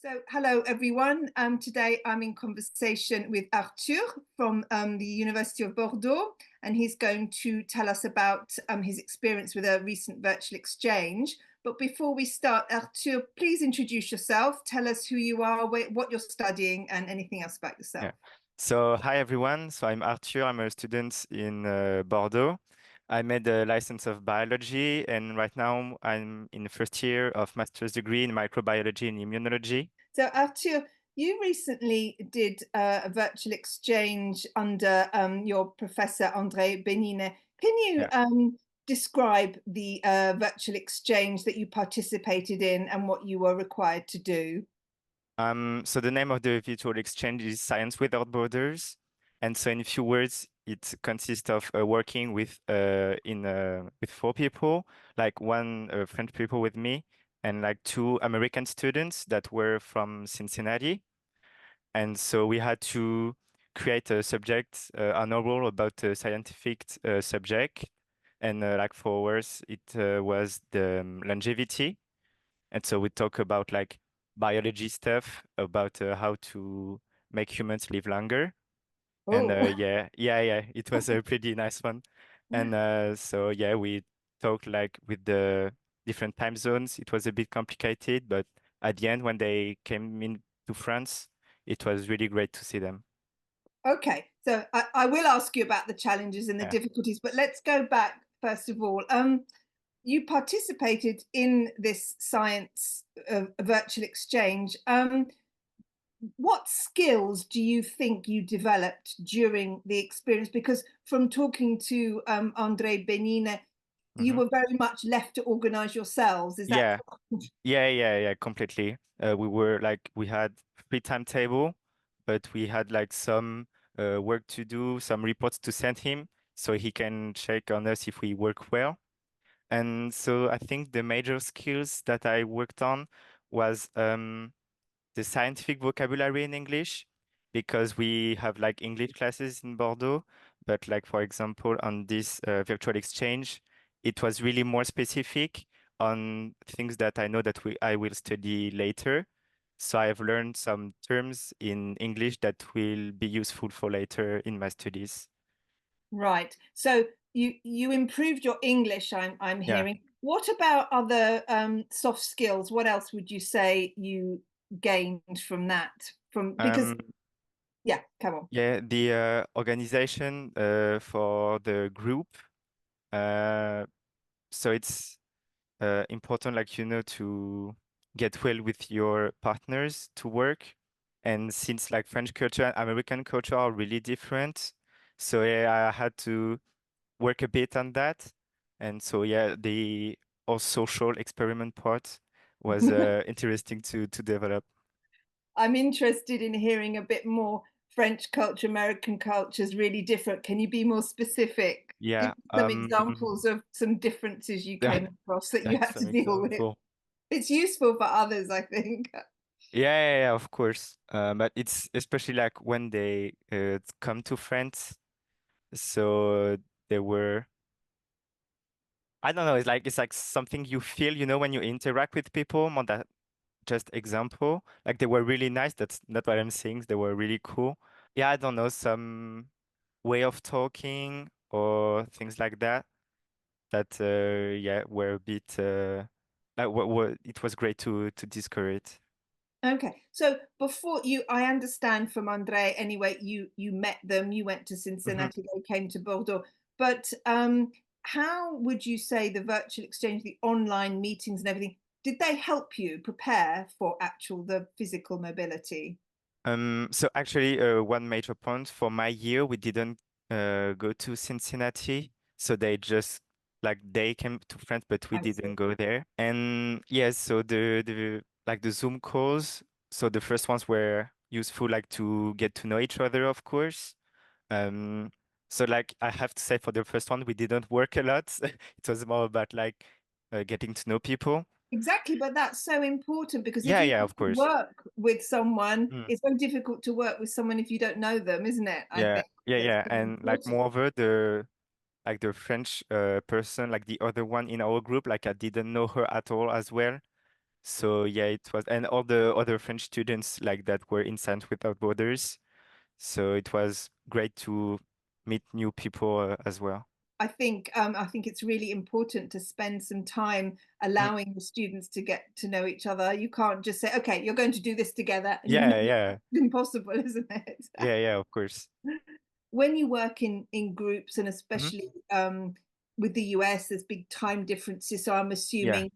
So, hello everyone. Today I'm in conversation with Artur from the University of Bordeaux, and he's going to tell us about his experience with a recent virtual exchange. But before we start, Artur, please introduce yourself. Tell us who you are, what you're studying, and anything else about yourself. Yeah. So hi everyone. So I'm Arthur. I'm a student in Bordeaux. I made a license of biology, and right now I'm in the first year of master's degree in microbiology and immunology. So, Artur, you recently did a virtual exchange under your professor, André Benine. Can you Yeah. describe the virtual exchange that you participated in and what you were required to do? So the name of the virtual exchange is Science Without Borders, and so in a few words, it consists of working with with four people, like one French people with me, and like two American students that were from Cincinnati. And so we had to create a subject, an oral about a scientific subject. And like for us, it was the longevity. And so we talk about like biology stuff, about how to make humans live longer. And Oh, yeah, it was a pretty nice one. And so yeah, we talked like with the different time zones. It was a bit complicated, but at the end, when they came in to France, it was really great to see them. okay. So I will ask you about the challenges and the Yeah. difficulties, but let's go back first of all. You participated in this science virtual exchange. What skills do you think you developed during the experience? Because from talking to Andre Benine, you hmm were very much left to organize yourselves. Is that Yeah. correct? Yeah, completely. We were like we had free timetable, but we had like some work to do, some reports to send him so he can check on us if we work well. And so I think the major skills that I worked on was the scientific vocabulary in English, because we have like English classes in Bordeaux, but like for example on this virtual exchange, it was really more specific on things that I know that I will study later. So I have learned some terms in English that will be useful for later in my studies. Right. So you improved your English, I'm Yeah. hearing. What about other soft skills? What else would you say you gained from that? From because Um, yeah, come on. yeah, the organization for the group. Uh, so it's important, like, to get well with your partners to work. And since like French culture and American culture are really different, so yeah, I had to work a bit on that. And so yeah, the all social experiment part was interesting to develop. I'm interested in hearing a bit more. French culture, American culture is really different. Can you be more specific? Give Yeah, me some examples of some differences you came across that you like had to some deal with. example. It's useful for others, I think. Yeah, of course. But it's especially like when they come to France. So they were, I don't know, it's like something you feel, when you interact with people more than just example. Like they were really nice. That's not what I'm saying. They were really cool. Yeah, I don't know, some way of talking or things like that. That yeah, were a bit like what it was great to discover it. Okay, so before you, I understand from Andre anyway, you met them, you went to hmm Cincinnati, they came to Bordeaux. But how would you say the virtual exchange, the online meetings and everything, did they help you prepare for the physical mobility? So actually, one major point for my year, we didn't go to Cincinnati, so they came to France, but we I see. didn't go there. And yes, so the Zoom calls, so the first ones were useful, like to get to know each other, of course. Um, so like I have to say, for the first one, we didn't work a lot. It was more about like getting to know people. Exactly, but that's so important because if Yeah, you yeah, of course. work with someone, Mm. it's very difficult to work with someone if you don't know them, isn't it? I Yeah, think yeah, that's yeah, very and like important. moreover, the French person, like the other one in our group, like I didn't know her at all as well. So yeah, it was, and all the other French students like that were in Science Without Borders. So it was great to meet new people as well. I think it's really important to spend some time Mm. allowing the students to get to know each other. You can't just say, okay, you're going to do this together, and you know Yeah, yeah, it's impossible, isn't it? yeah, of course. When you work in groups, and Hmm. especially with the US, there's big time differences. So I'm Yeah, assuming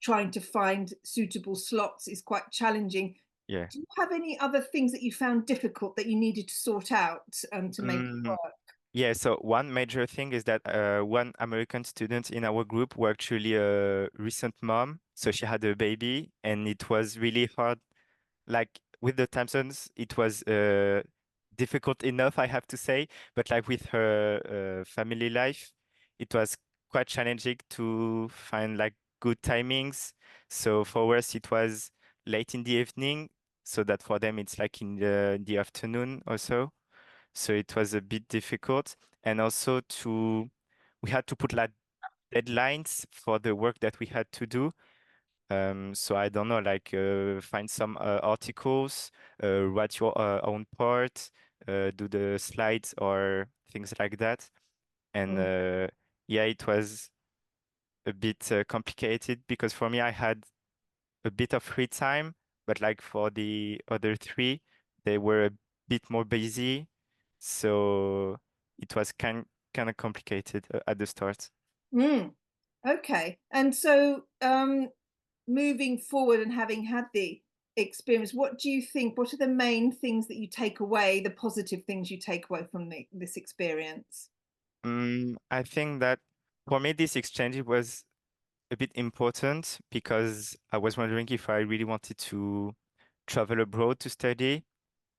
trying to find suitable slots is quite challenging. yeah. Do you have any other things that you found difficult that you needed to sort out to make it Mm, work? yeah, so one major thing is that one American student in our group were actually a recent mom. So she had a baby, and it was really hard. Like with the Thompsons, it was difficult enough, I have to say. But like with her family life, it was quite challenging to find like good timings. So for us, it was late in the evening, so that for them it's like in the afternoon or so. So it was a bit difficult. And also we had to put like deadlines for the work that we had to do. So I don't know, like find some articles, write your own part, do the slides or things like that. And Mm. yeah, it was a bit complicated because for me, I had a bit of free time, but like for the other three, they were a bit more busy. So it was kind of complicated at the start. Mm. Okay. And so moving forward and having had the experience, what do you think? What are the main things that you take away, the positive things you take away from this experience? I think that for me, this exchange was a bit important because I was wondering if I really wanted to travel abroad to study.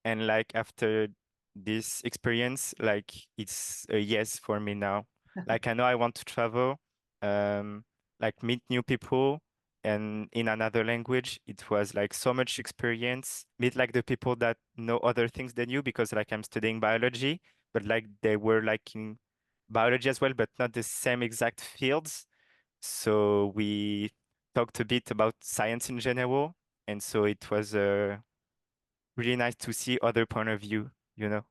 And like after this experience, like it's a yes for me now. Like I know I want to travel, um, like meet new people and in another language. It was like so much experience. Meet like the people that know other things than you because like I'm studying biology, but like they were like in biology as well, but not the same exact fields. So we talked a bit about science in general. And so it was really nice to see other point of view, you know?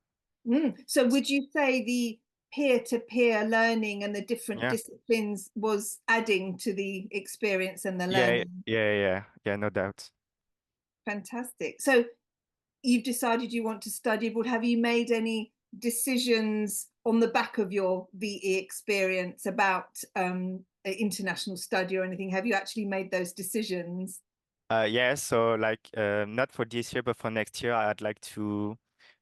Mm. So would you say the peer-to-peer learning and the different Yeah. disciplines was adding to the experience and the Yeah, learning? yeah, no doubt. Fantastic. So you've decided you want to study abroad. Have you made any decisions on the back of your VE experience about international study or anything? Have you actually made those decisions? Yeah, so like not for this year, but for next year, I'd like to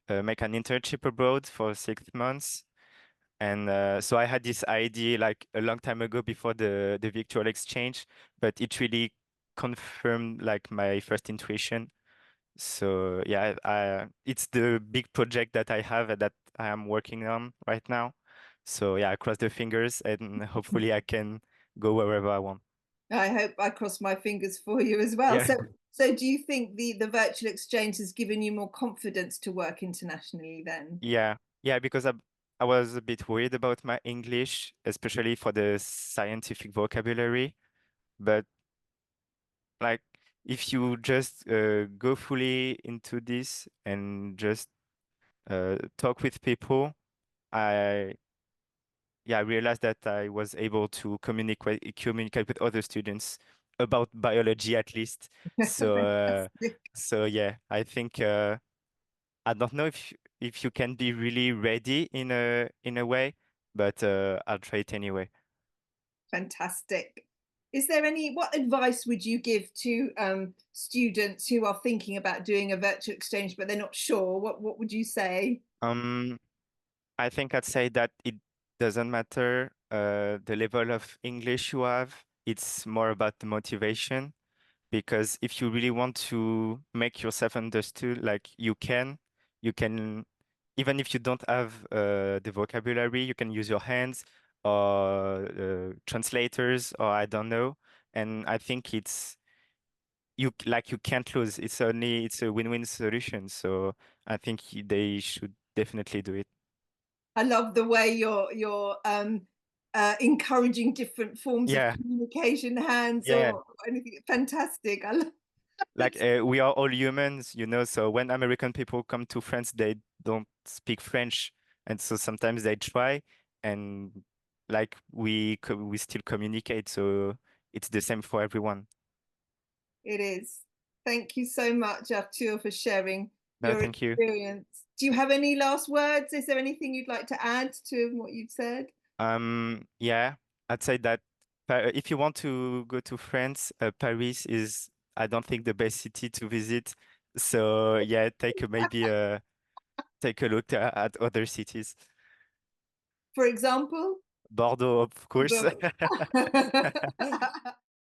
make an internship abroad for 6 months. And so I had this idea like a long time ago before the virtual exchange, but it really confirmed like my first intuition. So yeah, it's the big project that I have and that I am working on right now. So yeah, I cross the fingers and hopefully I can go wherever I want. I hope I cross my fingers for you as well. Yeah, So do you think the virtual exchange has given you more confidence to work internationally then? yeah, because I was a bit worried about my English, especially for the scientific vocabulary. But like if you just go fully into this and just talk with people, I yeah, I realized that I was able to communicate with other students about biology at least. So Fantastic. so yeah, I think I don't know if you can be really ready in a way, but I'll try it anyway. Fantastic. Is there what advice would you give to students who are thinking about doing a virtual exchange but they're not sure? What would you say? Um, I think I'd say that it doesn't matter the level of English you have. It's more about the motivation. Because if you really want to make yourself understood, like you can, even if you don't have the vocabulary, you can use your hands or translators or I don't know. And I think you can't lose. It's a win-win solution. So I think they should definitely do it. I love the way encouraging different forms of Yeah, communication, hands yeah. or anything. Fantastic. I love Like we are all humans, you know, so when American people come to France, they don't speak French, and so sometimes they try, and like we still communicate, so it's the same for everyone. it is. Thank you so much, Artur, for sharing No, your thank you. experience. Do you have any last words? Is there anything you'd like to add to what you've said? Yeah, I'd say that if you want to go to France, Paris is, I don't think, the best city to visit. So yeah, maybe take a look at other cities. For example? Bordeaux, of course. Although